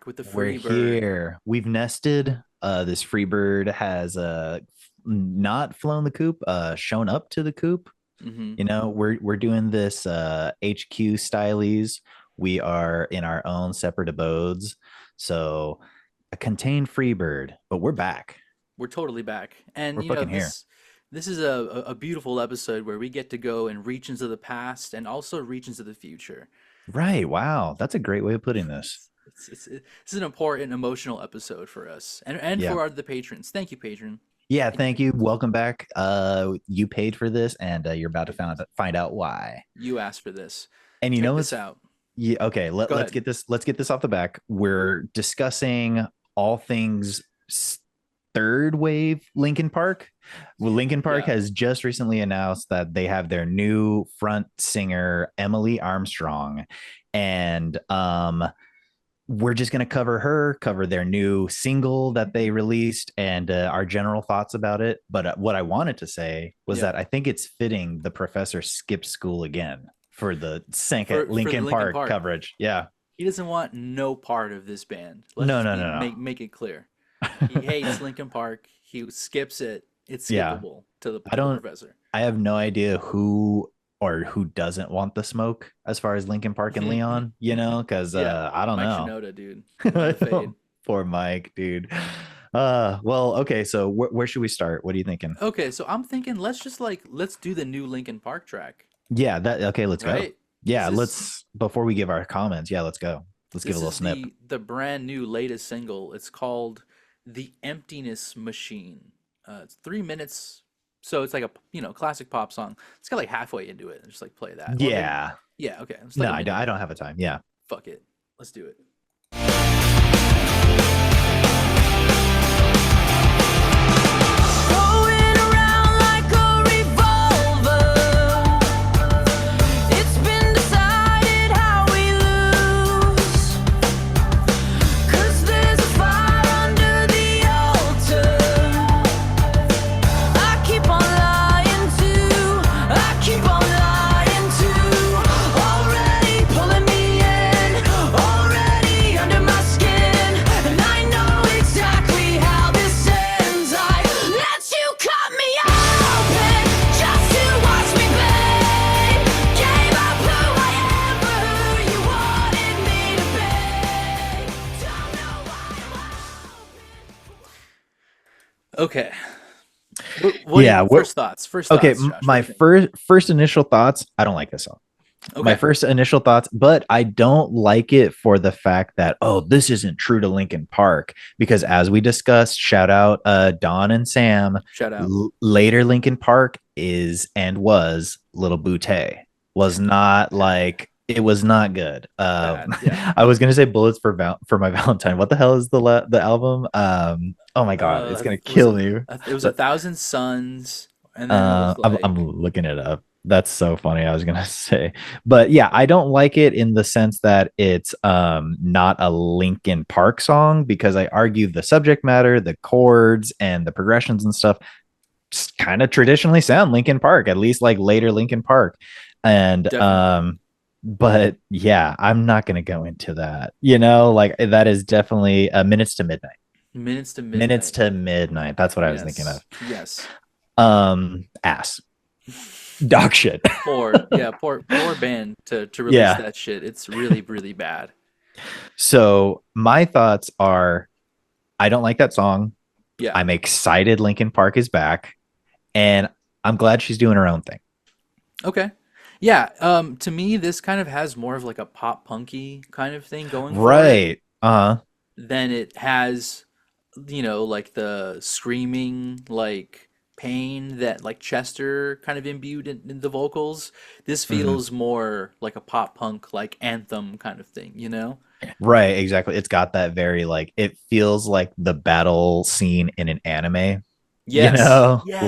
with the We're free bird. here. We've nested. This free bird has not flown the coop, shown up to the coop. Hmm. We're doing this HQ stylies. We are in our own separate abodes. So a contained free bird, but we're back. We're totally back, and We're fucking here. this is a beautiful episode where we get to go and reach into the past and also reach into the future. Right. Wow. That's a great way of putting this. This is an important emotional episode for us and Yeah. for the patrons. Thank you, patron. Yeah, Thank you, thank you. patrons. Welcome back. You paid for this and you're about to find out why. You asked for this. And Check it's this out. yeah, okay, Go let's ahead. get this off the back. We're discussing all things third wave Linkin Park. Well, Linkin Park Yeah. has just recently announced that they have their new front singer Emily Armstrong, and we're just going to cover their new single that they released, and our general thoughts about it. But what I wanted to say was Yeah. that I think it's fitting the professor skipped school again for the Sanka For the Lincoln Linkin Park Park. coverage. Yeah. He doesn't want no part of this band. Let's No, just no, be no, make it clear. He no. hates Linkin Park. He skips it. It's Yeah. skippable I to the don't professor. I have no idea who or who doesn't want the smoke as far as Lincoln Park and Leon, because Yeah, I don't Mike know. Shinoda, dude. Love the fade. Poor Mike, dude. Well, okay, so where should we start? What are you thinking? Okay, so I'm thinking let's do the new Linkin Park track, Yeah, that okay, let's go. right? Yeah, This is let's before we give our comments, yeah, let's go. Let's give a this little is snip. the brand new latest single. It's called "The Emptiness Machine." It's 3 minutes, so it's like a classic pop song. Let's get like halfway into it and just like play that, or maybe Yeah. yeah, okay, it's like No, a minute I in. don't have a time. Yeah. Fuck it, let's do it. Going around like a revolver. It's been decided how we lose. 'Cause there's a fire under the altar. I keep on lying to. I keep on lying to. Already pulling me in. Already under my skin. And I know exactly how this ends. I let you cut me open just to watch me bleed. Gave up who I am for who you wanted me to be. Don't know why I'm hoping. Okay, what do Yeah, you what first thoughts? First okay, thoughts, Josh. What do my you think? first initial thoughts, I don't like this song. My Okay, first initial thoughts, but I don't like it for the fact that, oh, this isn't true to Linkin Park, because as we discussed, shout out Don and Sam, shout out. later Linkin Park is and was Little Boutte, was not Bad, like it was not good. bad. Yeah. I was gonna say Bullets for for my Valentine. What the hell is the album? Oh my god, it's gonna Was kill me. it was a thousand suns, and then it was I'm like looking it up. That's so funny. I was gonna say, but yeah, I don't like it in the sense that it's not a Linkin Park song, because I argue the subject matter, the chords, and the progressions and stuff kind of traditionally sound Linkin Park, at least like later Linkin Park, and definitely but yeah, I'm not gonna go into that. Like that is definitely minutes to midnight. minutes to Minutes midnight. to midnight. That's what I was thinking of. Yes, yes. Ass. Dog shit. Poor band to release Yeah. that shit. It's really really bad. So my thoughts are, I don't like that song. Yeah. I'm excited Linkin Park is back, and I'm glad she's doing her own thing. Okay. Yeah. To me, this kind of has more of like a pop punky kind of thing going for it Right. Uh-huh. than it has, like the screaming like pain that like Chester kind of imbued in the vocals. This Mhm. feels more like a pop punk like anthem kind of thing, you know? Right, exactly. It's got that very like it feels like the battle scene in an anime, Yes. Yes.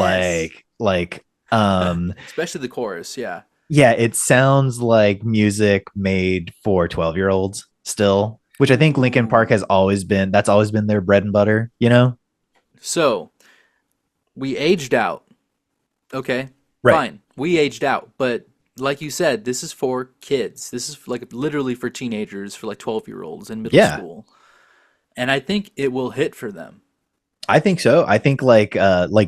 like Especially the chorus, yeah. yeah, it sounds like music made for 12-year-olds still, which I think Linkin Park has Ooh. always been, that's always been their bread and butter? So, we aged out. Okay, Right. fine. We aged out, but like you said, this is for kids. This is like literally for teenagers, for like 12-year-olds in middle Yeah. school. and I think it will hit for them. I think so. I think like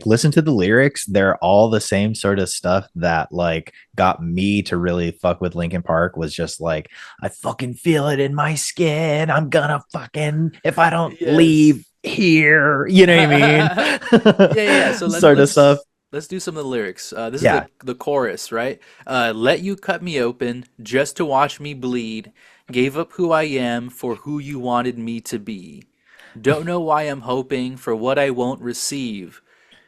listen to the lyrics. They're all the same sort of stuff that like got me to really fuck with Linkin Park was just like I fucking feel it in my skin. I'm gonna fucking if I don't Yes. leave here, you know what I mean? Yeah, yeah, yeah. So Sort of stuff. let's do some of the lyrics. This is Yeah. the chorus, right? Let you cut me open just to watch me bleed. Gave up who I am for who you wanted me to be. Don't know why I'm hoping for what I won't receive.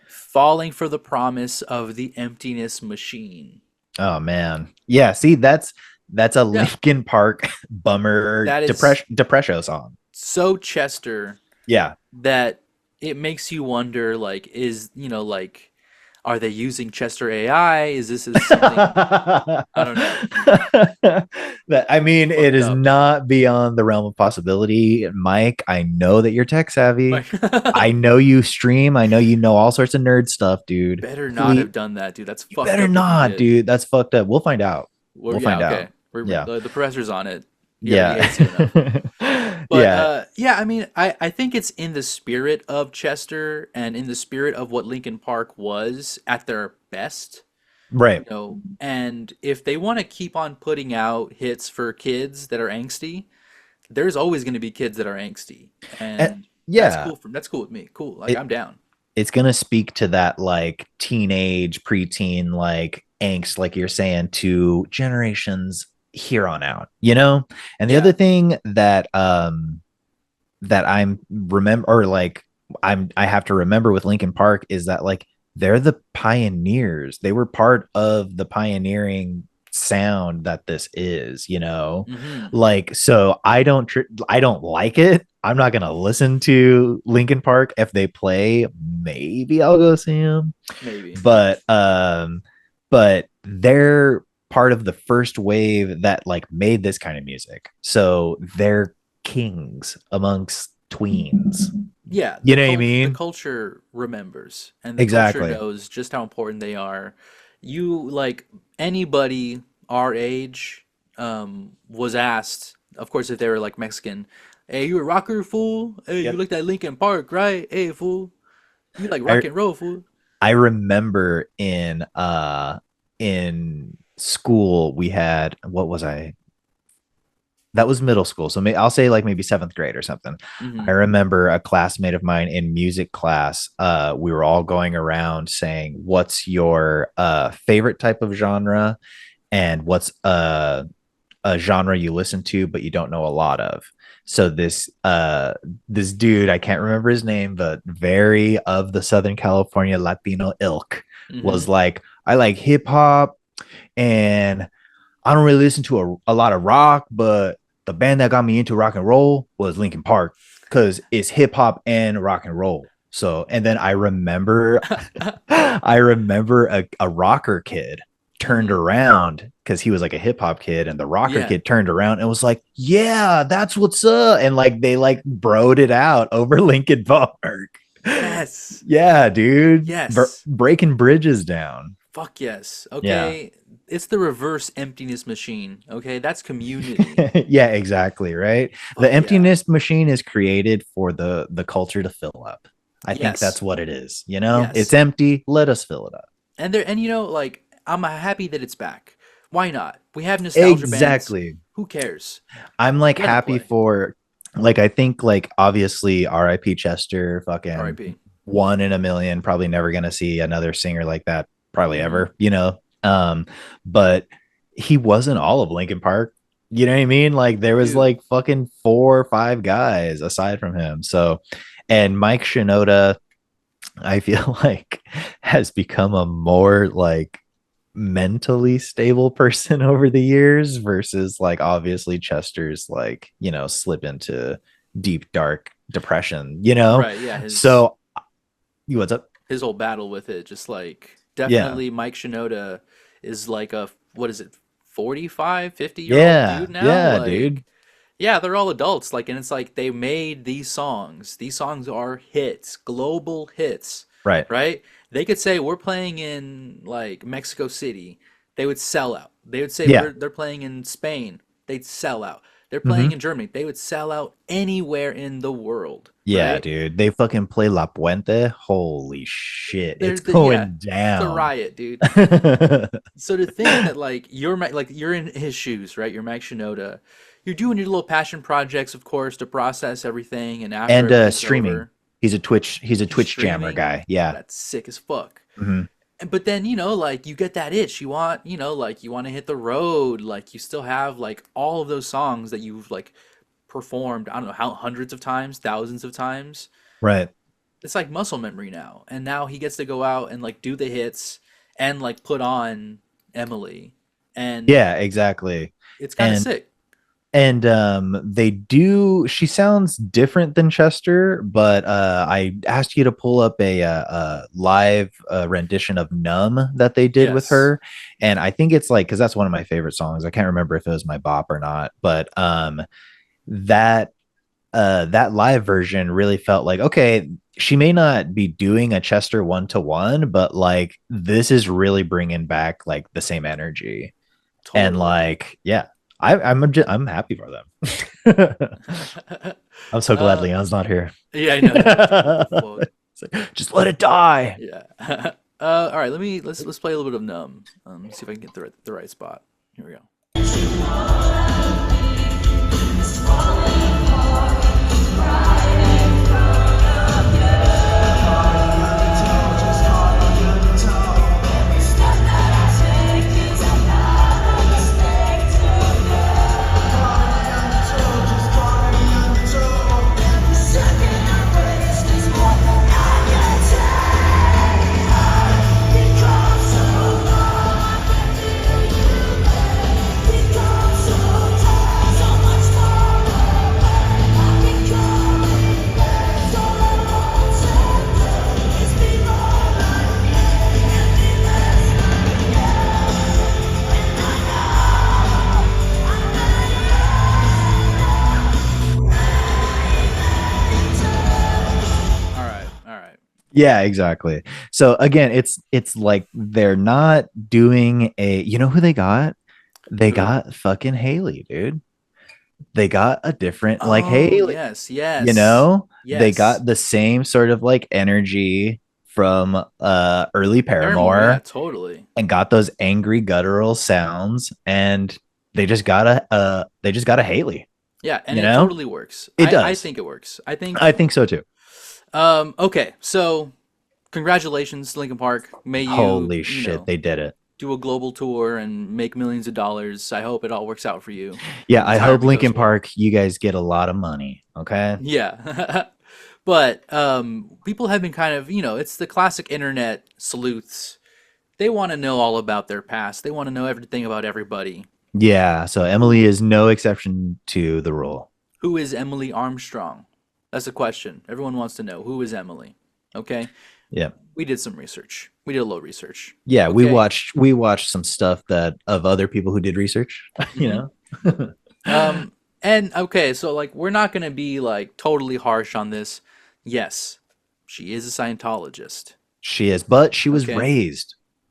Falling for the promise of the emptiness machine. Oh man. Yeah, see that's a Yeah, Linkin Park bummer that is depression song. so Chester Yeah. that it makes you wonder, like, like, are they using Chester AI? Is something, I don't know, That I mean, it fucked is up. not beyond the realm of possibility. Mike, I know that you're tech savvy. Like, I know you stream. I know you know all sorts of nerd stuff, dude. better not Please, have done that, dude. That's you fucked better up if you not, did. dude. That's fucked up. We'll find out. Well, We'll yeah, find out. okay. We're Yeah. the pressure's on it. He Yeah. hates you enough. But Yeah. yeah, I mean, I think it's in the spirit of Chester and in the spirit of what Linkin Park was at their best, Right. and if they want to keep on putting out hits for kids that are angsty, there's always going to be kids that are angsty, And and yeah. that's cool with me. Cool, like It I'm down. it's gonna speak to that like teenage, preteen, like angst, like you're saying, to generations here on out, you know? And the Yeah. other thing that I'm remember or like I have to remember with Linkin Park is that like they're the pioneers. They were part of the pioneering sound that this is, you know? Hmm. Like so I don't like it. I'm not gonna listen to Linkin Park if they play. Maybe I'll go see them. Maybe. But they're part of the first wave that like made this kind of music. So they're kings amongst tweens. Yeah, You know what I the mean? culture remembers, and the culture Exactly. knows just how important they are. You like anybody our age was asked, of course, if they were like Mexican, "Hey, you a rocker, fool? Hey, you Yep. looked at Linkin Park, right? Hey, fool, you like rock I and roll, fool?" I remember in school we had what was I that was middle school. So I'll say like maybe seventh grade or something. I Hmm. remember a classmate of mine in music class. We were all going around saying, "What's your favorite type of genre, and what's a genre you listen to but you don't know a lot of?" So this dude, I can't remember his name, but very of the Southern California Latino ilk, was Hmm. like, "I like hip hop and I don't really listen to a lot of rock, but the band that got me into rock and roll was Linkin Park because it's hip hop and rock and roll." So, and then I remember a rocker kid turned Hmm. around because he was like a hip hop kid, and the rocker Yeah. kid turned around and was like, "Yeah, that's what's up," and like they like broed it out over Linkin Park. Yes. Yeah, dude, Yes. breaking bridges down. Fuck yes. Yeah. Okay. It's the reverse emptiness machine. Okay, that's community. Yeah, exactly, right. The Fuck yeah. emptiness machine is created for the culture to fill up. I think that's Yes. what it is, you know? It's Yes. empty, let us fill it up. And like I'm happy that it's back. Why not? We have nostalgia bands. Exactly. Who cares? I'm like Let them happy play. for like I think like obviously RIP Chester, fucking R.I.P. one in a million, probably never gonna see another singer like that, probably Hmm. ever, you know. But he wasn't all of Linkin Park. You know what I mean? Like there was Dude. like fucking 4 or 5 guys aside from him. So and Mike Shinoda, I feel like has become a more like mentally stable person over the years versus like obviously Chester's like, you know, slip into deep dark depression, you know? Right. Yeah. So you what's up? His whole battle with it, just like Yeah. definitely Mike Shinoda is like a what is it, 45, 50 year old Yeah. dude now? Yeah, dude. Like, yeah, they're all adults. Like, and it's like they made these songs. These songs are hits, global hits, Right. right? They could say we're playing in like Mexico City. They would sell out. They would say Yeah. they're playing in Spain. They'd sell out. They're Hmm. playing in Germany. They would sell out anywhere in the world. Yeah, Right? dude. They fucking play La Puente. Holy shit. It's Yeah, going it's a down. riot, dude. So to think that like you're in his shoes, right? You're Mike Shinoda. You're doing your little passion projects, of course, to process everything, and after And everything's streaming. over, He's a he's Twitch jammer streaming. guy. Yeah. That's sick as fuck. Hmm. But then, like you get that itch. You want, like you want to hit the road. Like you still have like all of those songs that you've like performed, I don't know how hundreds of times, thousands of times. Right. It's like muscle memory now. And now he gets to go out and like do the hits and like put on Emily. And Yeah, exactly. it's kind of And sick. they do, she sounds different than Chester, but I asked you to pull up a live rendition of Numb that they did with Yes. her, and I think it's like, because that's one of my favorite songs. I can't remember if it was my bop or not, but that that live version really felt like, okay, she may not be doing a Chester one-to-one, but like this is really bringing back like the same energy. And Totally. like, yeah, I'm happy for them. I'm so glad uh, Leon's not here. yeah, I know. What the fuck? It's like, just let it die. Yeah. All right, let's play a little bit of Numb. See if I can get the right spot. Here we go. All right, all right. Yeah, exactly. So again, it's like they're not doing a, you know who they got? They Who? got fucking Haley, dude. They got a different like Oh, Haley, yes, you yes, know? They yes. got the same sort of like energy from early Paramore, yeah, Paramore, totally. and got those angry guttural sounds, and they just got a Haley, Yeah, and you it know? totally works. It I does. think it works. I think I think so too. okay, so congratulations, Linkin Park. May you, Holy shit, they did it. do a global tour and make millions of dollars. I hope it all works out for you. Yeah, I hope Retirement goes Linkin well. Park, you guys get a lot of money. Okay. Yeah. But people have been kind of, it's the classic internet sleuths. They want to know all about their past. They want to know everything about everybody. Yeah. So Emily is no exception to the rule. Who is Emily Armstrong? That's the question. Everyone wants to know, who is Emily? Okay? Yeah. We did some research. We did a little research. Yeah. We Okay? watched some stuff that of other people who did research, you Mhm. know? And okay, so like we're not gonna be like totally harsh on this. Yes, she is a Scientologist. She is, but Okay,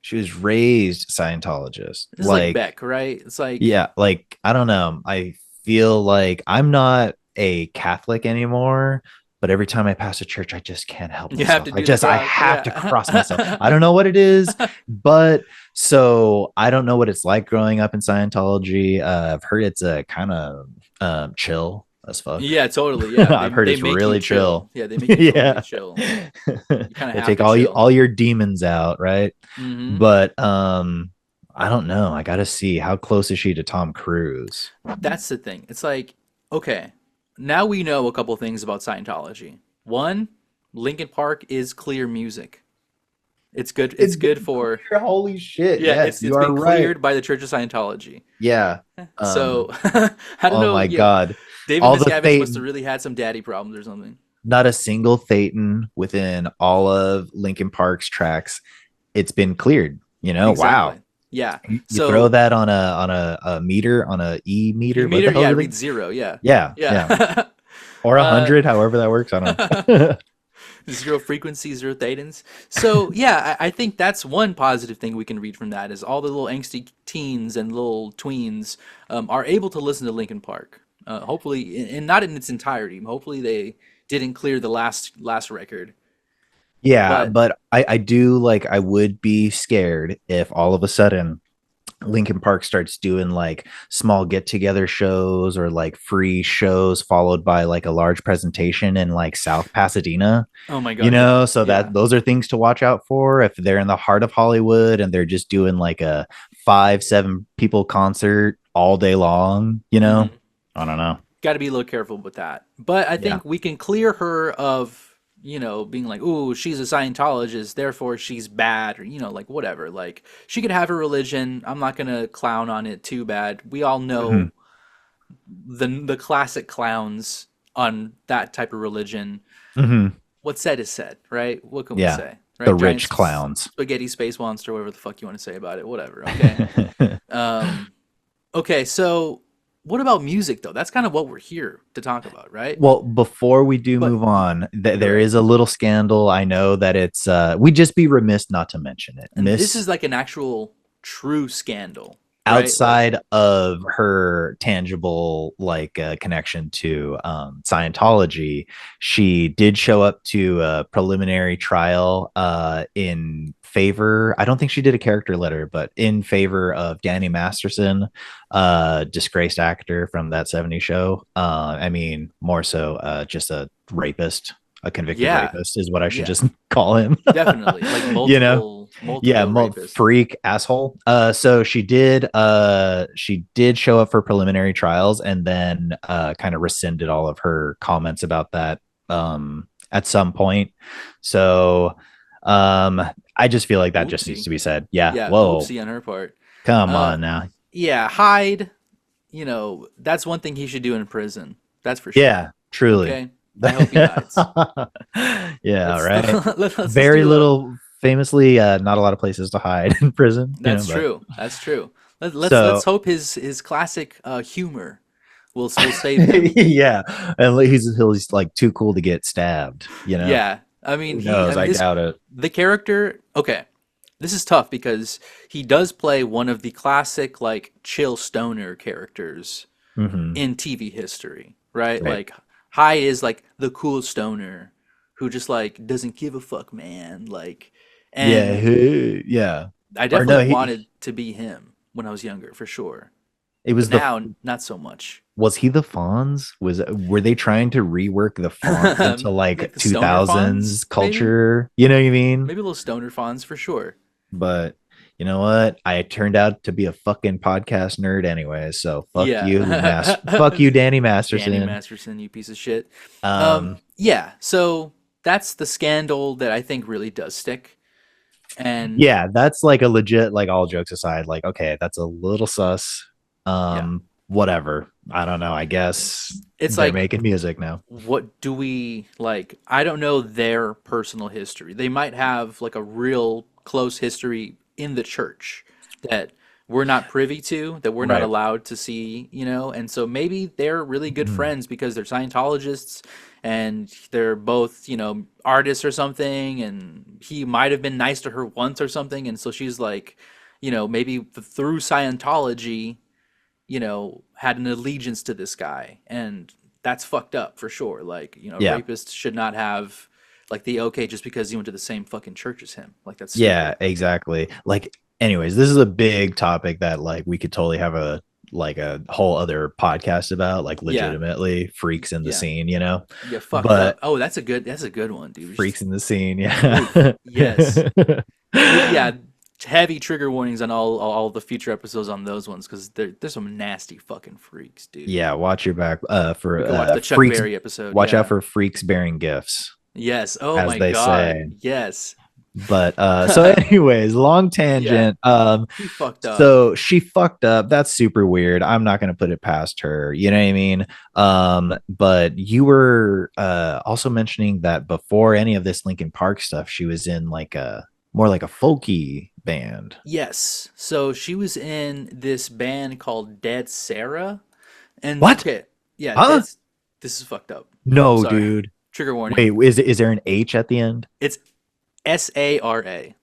she was raised Scientologist. this is like Like, Beck, right? It's like yeah, like I don't know. I feel like I'm not a Catholic anymore, but every time I pass a church, I just can't help you have myself. to do the I cross. have to cross myself. I Yeah. don't know what it is, but so I don't know what it's like growing up in Scientology. I've heard it's a kind of chill as fuck. Yeah, totally. Yeah, I've heard they it's make you really chill. chill. Yeah, they make you totally Yeah. chill. You kind of They have take to chill. all your demons out, right? Hmm. But I don't know. I gotta see how close is she to Tom Cruise. That's the thing. It's like, okay, now we know a couple things about Scientology. One, Linkin Park is clear music. It's good. It's good for Holy shit. yeah. Yes, It's you are been right. cleared by the Church of Scientology. Yeah. So I don't Oh know. my Yeah, God. David All the Miscavige must have Thetan, really had some daddy problems or something. not a single Thetan within all of Linkin Park's tracks. It's been cleared. You know, wow. Exactly. Yeah. You throw So that on a meter, on a E meter. your What the meter, hell yeah, do they? reads zero. Yeah. Yeah, yeah. Yeah. Or a uh, hundred, however that works. I don't know. zero frequency, zero thetans. So yeah, I think that's one positive thing we can read from that is all the little angsty teens and little tweens are able to listen to Linkin Park. Hopefully, and not in its entirety. Hopefully, they didn't clear the last record. Yeah, But but I do like I would be scared if all of a sudden Linkin Park starts doing like small get together shows or like free shows followed by like a large presentation in like South Pasadena, oh my god, yeah, so yeah. that those are things to watch out for if they're in the heart of Hollywood and they're just doing like a 5 7 people concert all day long, Hmm. I don't know. Got to be a little careful with that. But I Yeah. think we can clear her of, being like, "Ooh, she's a Scientologist, therefore she's bad," or like whatever. Like she could have her religion. I'm not gonna clown on it too bad. We all Hmm. know the classic clowns on that type of religion. Hmm. What's said is said, right? What can we Yeah. say, The right? Giant rich clowns. spaghetti space monster, whatever the fuck you want to say about it, whatever. Okay. Um, okay, so what about music though? That's kind of what we're here to talk about, right? Well, before we do But move on, you're there right. is a little scandal. I know that it's we'd just be remiss not to mention it. And this Miss is like an actual true scandal, right? Like, outside of her tangible like connection to Scientology, she did show up to a preliminary trial in favor. I don't think she did a character letter, but in favor of Danny Masterson, disgraced actor from that '70s show. I mean, more so just a rapist, a convicted yeah, rapist is what I should yeah, just call him. definitely. Like you know multiple rapists. freak asshole. So she did show up for preliminary trials and then kind of rescinded all of her comments about that at some point. So I just feel like that just needs Oopsie. to be said. Yeah, Yeah, whoa, oopsie on her part. come Uh, on now. yeah, Hyde, that's one thing he should do in prison. That's for sure. Yeah, truly. Okay? I hope he hides. Yeah, Let's right. let's just Very do a little, famously not a lot of places to hide in prison, That's but true. That's true. Let's so hope his classic humor will save him. yeah, and he's like too cool to get stabbed. Yeah. I mean, Who knows? I his doubt it. the character, okay. This is tough because he does play one of the classic like chill stoner characters Hmm. in TV history, right? Right. Like Hyde is like the cool stoner who just like doesn't give a fuck, man. Like, Yeah, and yeah. I Or no, definitely wanted to be him when I was younger, for sure. it But was now, not so much. was he the Fonz? Were they trying to rework the Fonz into Like like the stoner fonts, 2000s maybe? culture? You know what I mean? Maybe a little stoner fonts for sure. But you know what? I turned out to be a fucking podcast nerd anyway. So fuck you, Yeah. fuck you, Danny Danny Masterson. Masterson, you piece of shit. Um, Yeah, so that's the scandal that I think really does stick. And yeah, that's like a legit, like all jokes aside, like, okay, that's a little sus. yeah, Whatever. I don't know. I guess it's they're like, making music now. what do we like? I don't know their personal history. They might have like a real close history in the church that we're not privy to, that we're not Right. allowed to see, and so maybe they're really good Mhm. friends because they're Scientologists and they're both, artists or something, and he might have been nice to her once or something, and so she's like, maybe through Scientology, had an allegiance to this guy, and that's fucked up for sure. Like, Yeah. rapists should not have like the okay just because he went to the same fucking church as him. Like that's Yeah, stupid. exactly. Like, anyways, this is a big topic that like we could totally have a whole other podcast about, like Yeah, legitimately freaks in the yeah, scene. yeah, fucked up. But Oh, that's a good one, dude. freaks in the scene, Oof, yeah. yes. Yeah, heavy trigger warnings on all the future episodes on those ones because there's some nasty fucking freaks, dude. Yeah, watch your back We for can watch the Chuck freaks. Berry episode. Watch out Yeah. for freaks bearing gifts, Yes. Oh as my they God. say. Yes. But so anyways, long Yeah. tangent. He fucked up. So she fucked up. That's super weird. I'm not gonna put it past her. You know what I mean? But you were also mentioning that before any of this Linkin Park stuff, she was in like a more like a folky band. Yes. So she was in this band called Dead Sarah. And What? okay, yeah, Huh? this is fucked up. No, Sorry. dude. Trigger warning. Wait, is there an H at the end? It's Sara.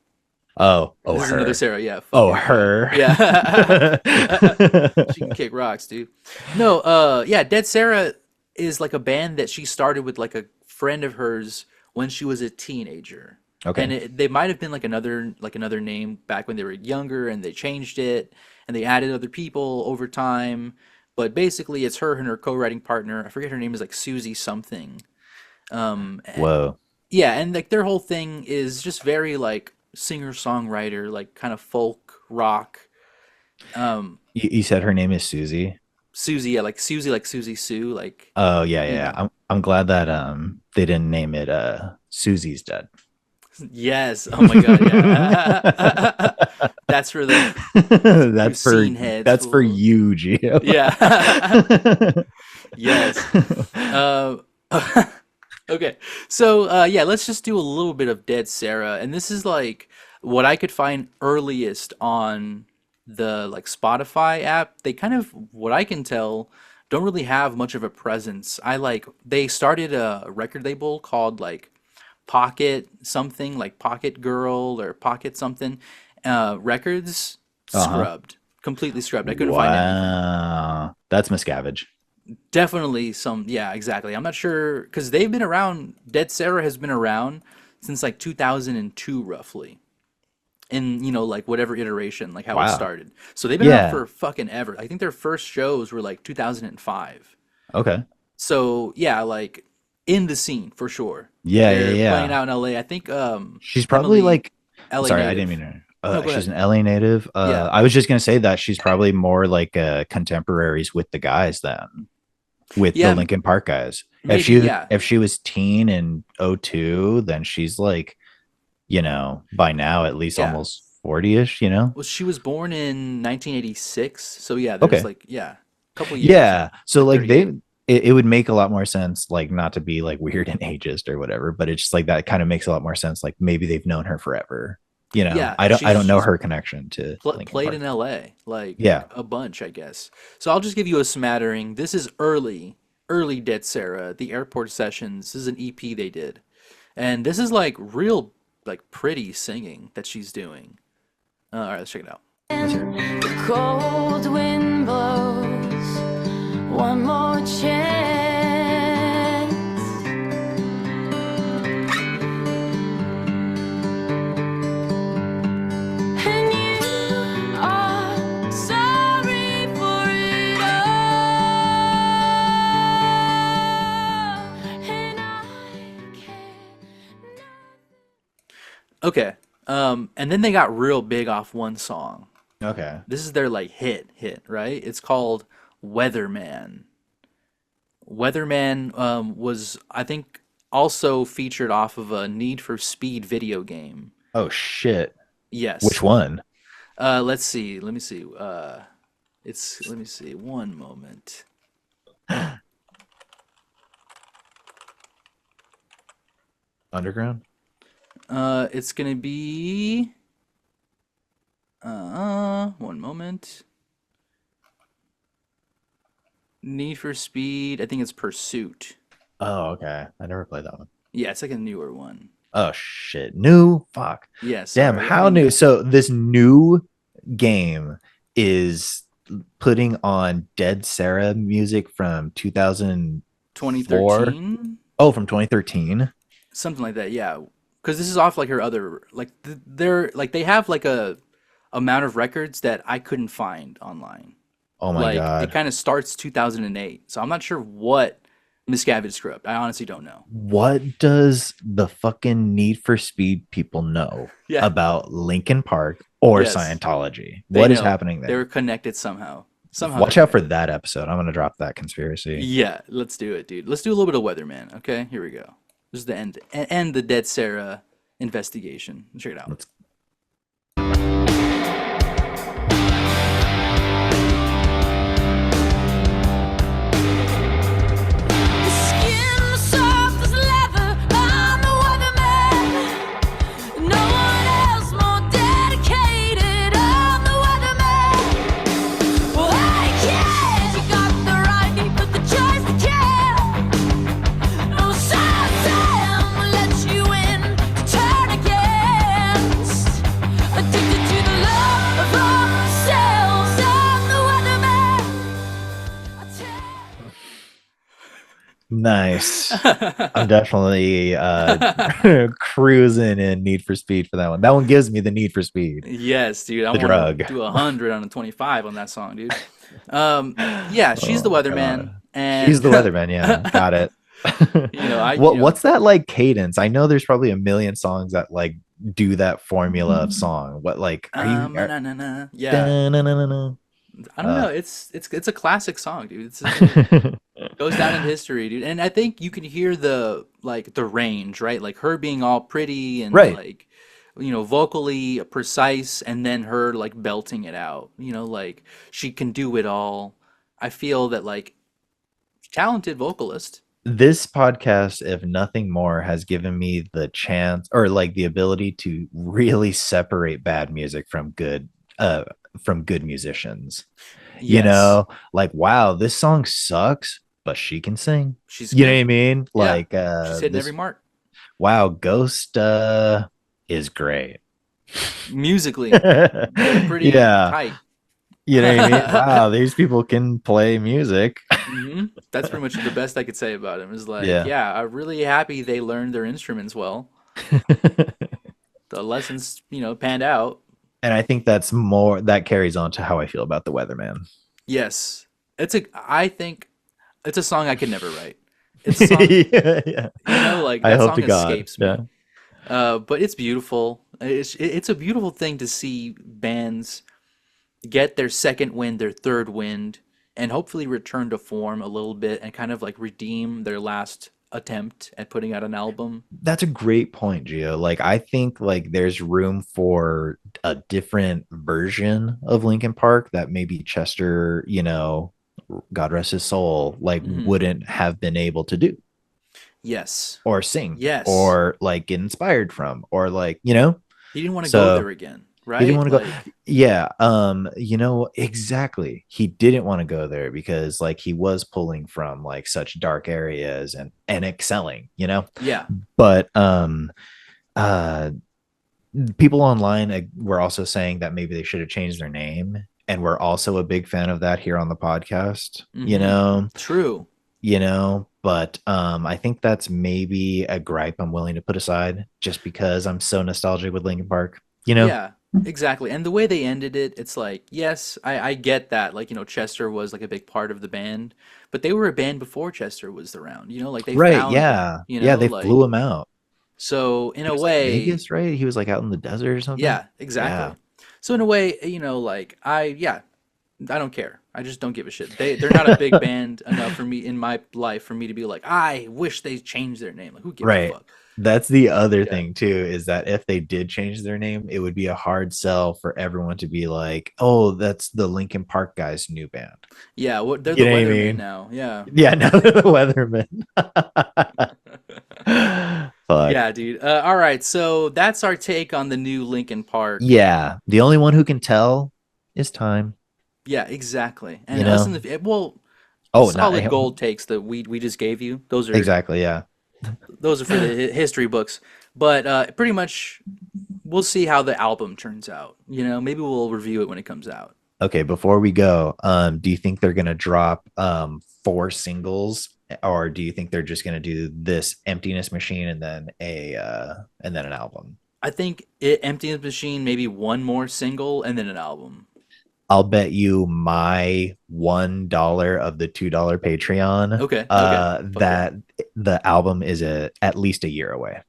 Oh, This is another her. Sarah. Yeah. Oh, Fucking her. yeah. She can kick rocks, dude. No, yeah, Dead Sarah is like a band that she started with like a friend of hers when she was a teenager. And Okay. they might have been like another name back when they were younger, and they changed it and they added other people over time. But basically, it's her and her co-writing partner. I forget her name is like Susie something. Whoa. Yeah, and like their whole thing is just very like singer-songwriter, like kind of folk rock. You said her name is Susie. Susie, yeah, like Susie Sue, like Oh yeah, you yeah. know. I'm glad that they didn't name it Susie's Dead. Yes. Oh my God, yeah. That's for the you that's for scene heads, that's for fool. you, Gio. Yeah. Yes. Uh, okay. So yeah, let's just do a little bit of Dead Sarah, and this is like what I could find earliest on the like Spotify app. They kind of, what I can tell, don't really have much of a presence. They started a record label called like Pocket something, like Pocket Girl or Pocket something, records, Uh-huh. scrubbed, completely scrubbed. I couldn't find anything. Wow. That's Miscavige. Definitely some, yeah, exactly. I'm not sure because they've been around. Dead Sarah has been around since like 2002, roughly. In, like whatever iteration, like how it Wow. started. So they've been around Yeah. for fucking ever. I think their first shows were like 2005. Okay. So yeah, like in the scene for sure. Yeah, yeah, They're playing yeah. out in LA. I think She's probably Emily, like LA sorry, I didn't native. mean to. No, go She's ahead. an LA native. Yeah, I was just gonna say that she's probably more like contemporaries with the guys then, with the yeah, Linkin Park guys. maybe, yeah. If she was teen in '02, then she's like, by now at least Yeah. almost 40ish. Well, she was born in 1986, so yeah, there's Okay. like, yeah, a couple years, Yeah. So like like 38. it would make a lot more sense, like not to be like weird and ageist or whatever, but it's just like that kind of makes a lot more sense. Like maybe they've known her forever. Yeah, I don't know she's her connection to Linkin played in Park. LA, like Yeah. a bunch, I guess. So I'll just give you a smattering. This is early Dead Sarah, the Airport Sessions. This is an EP they did. And this is like real, like pretty singing that she's doing. All right, let's check it out. Let's hear it. The cold wind blows. One more chance. And you are sorry for it all. And I can't. Okay. And then they got real big off one song. Okay. This is their like hit, right? It's called Weatherman. Weatherman was, I think, also featured off of a Need for Speed video game. Oh shit. Yes. Which one? Let's see. Let me see. Let me see. One moment. Underground? It's gonna be. One moment. Need for Speed. I think it's Pursuit. Oh, okay. I never played that one. Yeah, it's like a newer one. Oh shit. New? Fuck. Yeah, Damn, sorry. how new? So this new game is putting on Dead Sarah music from 2004. 2013, Oh, from 2013. something like that. Yeah, because this is off like her other like they're like they have like a amount of records that I couldn't find online. Oh my Like it god. kind of starts 2008, so I'm not sure what Miscavige script. I honestly don't know. What does the fucking Need for Speed people know Yeah. about Linkin Park or Yes. Scientology? They What is know. happening They there? were connected somehow. Somehow Watch they're out for connected. that episode. I'm gonna drop that conspiracy. Yeah, let's do it, dude. Let's do a little bit of Weatherman. Okay, here we go. This is the end the Dead Sarah investigation. Check it out. Let's The skin soft as leather. I'm the weatherman. No one else more dedicated. I'm the weatherman. Well, I guess you got the right, but the choice to kill. No Sam let you in to turn against. Nice. I'm definitely cruising in Need for Speed for that one. That one gives me the Need for Speed, Yes, dude. I the want to drug. do 100 on a 25 on that song, dude. Yeah, she's the Oh weatherman, god. She's and the weatherman, yeah. Got it. What's that like cadence? I know there's probably a million songs that like do that formula of song. What like na, na, na. Yeah, dun-na-na-na-na. I don't know. uh It's a classic song, dude. It goes down in history, dude. And I think you can hear the like the range, right? Like her being all pretty and right. like vocally precise, and then her like belting it out. Like she can do it all. I feel that like talented vocalist. This podcast, if nothing more, has given me the chance or like the ability to really separate bad music uh from good musicians. You Yes, know, like wow, this song sucks, but she can sing. she's You know what good. I mean? Yeah, Like she's hitting every this mark wow, Ghost is great. musically. They're pretty Yeah, tight. you know what I mean? Wow, these people can play music. That's pretty much the best I could say about him. Is like, Yeah. yeah, I'm really happy they learned their instruments well. The lessons, panned out. And I think that's more that carries on to how I feel about the Weatherman. Yes, I think it's a song I could never write. It's a song, Yeah, yeah. like I that hope song to God. escapes Yeah. me. But it's beautiful. It's a beautiful thing to see bands get their second wind, their third wind, and hopefully return to form a little bit and kind of like redeem their last attempt at putting out an album. That's a great point, Gio. Like I think like there's room for a different version of Linkin Park that maybe Chester, God rest his soul, like Hmm. wouldn't have been able to do Yes. or sing Yes. or like get inspired from or like, He didn't want to go so there again, he didn't right? want to go. Like, Yeah, exactly. He didn't want to go there because like he was pulling from like such dark areas and excelling. yeah. But uh people online were also saying that maybe they should have changed their name, and we're also a big fan of that here on the podcast. Hmm. True. But I think that's maybe a gripe I'm willing to put aside just because I'm so nostalgic with Linkin Park. Yeah, exactly. And the way they ended it, it's like, yes, I get that. Like, Chester was like a big part of the band, but they were a band before Chester was around, like they Right, found him, yeah. Yeah, they flew like, him out. so in It a was like way, Vegas, right? He was like out in the desert or something. yeah, Yeah. exactly. So in a way, like yeah, I don't care. I just don't give a shit. They're not a big band enough for me in my life for me to be like, I wish they changed their name. Like, who gives a Right. fuck? That's the other Yeah. thing too, is that if they did change their name, it would be a hard sell for everyone to be like, "Oh, that's the Linkin Park guys' new band." Yeah, what they're You the know what I Weathermen mean? now. Yeah. Yeah, now they're the Weathermen. Fuck. Yeah, dude. All right, so that's our take on the new Linkin Park. Yeah, the only one who can tell is time. Yeah, exactly. You And us in know? the well, Oh, not solid gold takes that we just gave you. exactly. Yeah. Those are for the history books. But pretty much, we'll see how the album turns out. Maybe we'll review it when it comes out. Okay, before we go, do you think they're gonna drop four singles, or do you think they're just gonna do this Emptiness Machine and then an album? I think it Empty the Machine, maybe one more single, and then an album. I'll bet you my $1 of the $2 Patreon Okay, okay. Fuck yeah. that the album is at least a year away.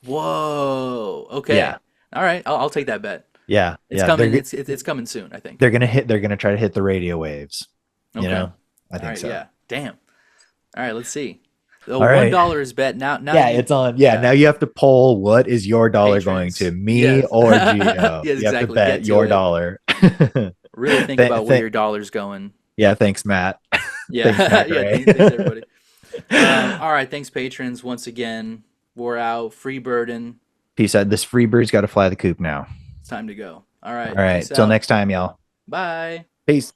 Whoa. Yeah, Okay. All right. I'll take that bet. yeah, It's yeah. coming. It's coming soon, I think. They're gonna try to hit the radio waves. You Okay. know, I All think right. so. Yeah. Damn. All right. Let's see. The All right. $1 is bet now. Now Yeah, you. it's on. Yeah, Yeah. now you have to poll what is your dollar going Patrons. to, me Yes. or Gio? Yes. You have to Exactly. bet Get to your it. dollar. Really think Th- about where th- your dollar's going. yeah, thanks, Matt. Yeah. Thanks, Matt Yeah. Gray. Thanks everybody. All right. Thanks, patrons. Once again, we're out. Free burden. Peace out. This free bird's got to fly the coop now. It's time to go. All All right. right. Peace Till out. next time, y'all. Bye. Peace.